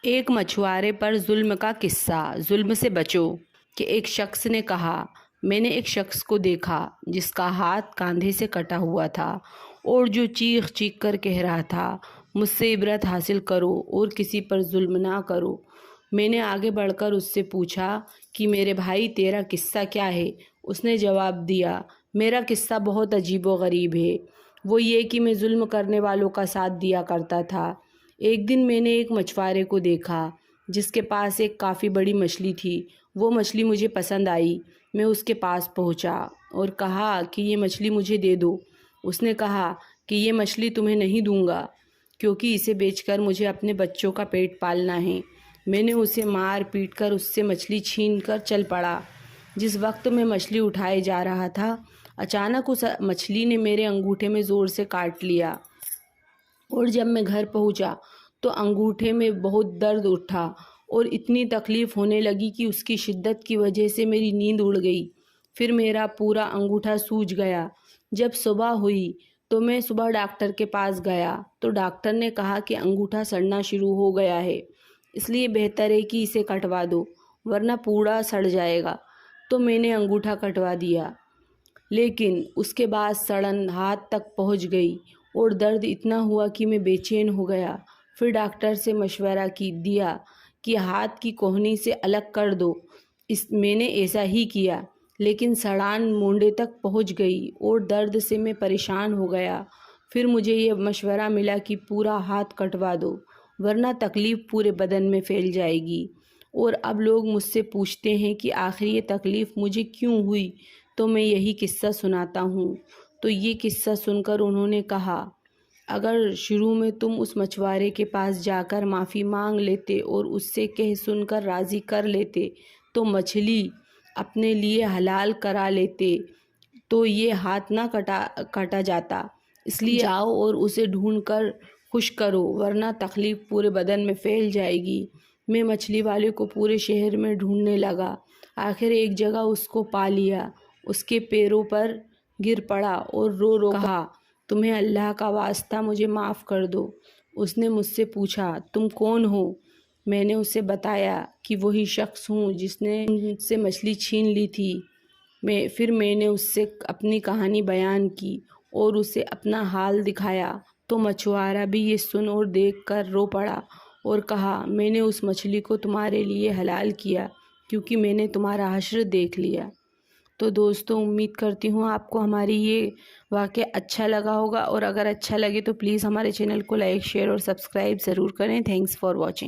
ایک مچھوارے پر ظلم کا قصہ۔ ظلم سے بچو کہ ایک شخص نے کہا، میں نے ایک شخص کو دیکھا جس کا ہاتھ کاندھے سے کٹا ہوا تھا اور جو چیخ چیخ کر کہہ رہا تھا، مجھ سے عبرت حاصل کرو اور کسی پر ظلم نہ کرو۔ میں نے آگے بڑھ کر اس سے پوچھا کہ میرے بھائی تیرا قصہ کیا ہے؟ اس نے جواب دیا، میرا قصہ بہت عجیب و غریب ہے۔ وہ یہ کہ میں ظلم کرنے والوں کا ساتھ دیا کرتا تھا۔ ایک دن میں نے ایک مچھوارے کو دیکھا جس کے پاس ایک کافی بڑی مچھلی تھی۔ وہ مچھلی مجھے پسند آئی۔ میں اس کے پاس پہنچا اور کہا کہ یہ مچھلی مجھے دے دو۔ اس نے کہا کہ یہ مچھلی تمہیں نہیں دوں گا کیونکہ اسے بیچ کر مجھے اپنے بچوں کا پیٹ پالنا ہے۔ میں نے اسے مار پیٹ کر اس سے مچھلی چھین کر چل پڑا۔ جس وقت میں مچھلی اٹھائے جا رہا تھا، اچانک اس مچھلی نے میرے انگوٹھے میں زور سے کاٹ لیا اور جب میں گھر پہنچا تو انگوٹھے میں بہت درد اٹھا اور اتنی تکلیف ہونے لگی کہ اس کی شدت کی وجہ سے میری نیند اڑ گئی۔ پھر میرا پورا انگوٹھا سوج گیا۔ جب صبح ہوئی تو میں صبح ڈاکٹر کے پاس گیا تو ڈاکٹر نے کہا کہ انگوٹھا سڑنا شروع ہو گیا ہے، اس لیے بہتر ہے کہ اسے کٹوا دو ورنہ پورا سڑ جائے گا۔ تو میں نے انگوٹھا کٹوا دیا، لیکن اس کے بعد سڑن ہاتھ تک پہنچ گئی اور درد اتنا ہوا کہ میں بے چین ہو گیا۔ پھر ڈاکٹر سے مشورہ دیا کہ ہاتھ کی کوہنی سے الگ کر دو۔ میں نے ایسا ہی کیا، لیکن سڑان مونڈے تک پہنچ گئی اور درد سے میں پریشان ہو گیا۔ پھر مجھے یہ مشورہ ملا کہ پورا ہاتھ کٹوا دو ورنہ تکلیف پورے بدن میں پھیل جائے گی۔ اور اب لوگ مجھ سے پوچھتے ہیں کہ آخر یہ تکلیف مجھے کیوں ہوئی، تو میں یہی قصہ سناتا ہوں۔ تو یہ قصہ سن کر انہوں نے کہا، اگر شروع میں تم اس مچھوارے کے پاس جا کر معافی مانگ لیتے اور اس سے کہہ سن کر راضی کر لیتے تو مچھلی اپنے لیے حلال کرا لیتے تو یہ ہاتھ نہ کاٹا جاتا۔ اس لیے جاؤ اور اسے ڈھونڈ کر خوش کرو ورنہ تکلیف پورے بدن میں پھیل جائے گی۔ میں مچھلی والے کو پورے شہر میں ڈھونڈنے لگا۔ آخر ایک جگہ اس کو پا لیا۔ اس کے پیروں پر گر پڑا اور رو رو کہا، تمہیں اللہ کا واسطہ مجھے معاف کر دو۔ اس نے مجھ سے پوچھا، تم کون ہو؟ میں نے اسے بتایا کہ وہی شخص ہوں جس نے مجھ سے مچھلی چھین لی تھی۔ پھر میں نے اس سے اپنی کہانی بیان کی اور اسے اپنا حال دکھایا تو مچھوارا بھی یہ سن اور دیکھ کر رو پڑا اور کہا، میں نے اس مچھلی کو تمہارے لیے حلال کیا کیونکہ میں نے تمہارا حشر دیکھ لیا۔ تو دوستوں، امید کرتی ہوں آپ کو ہماری یہ واقعہ اچھا لگا ہوگا، اور اگر اچھا لگے تو پلیز ہمارے چینل کو لائک، شیئر اور سبسکرائب ضرور کریں۔ Thanks for watching.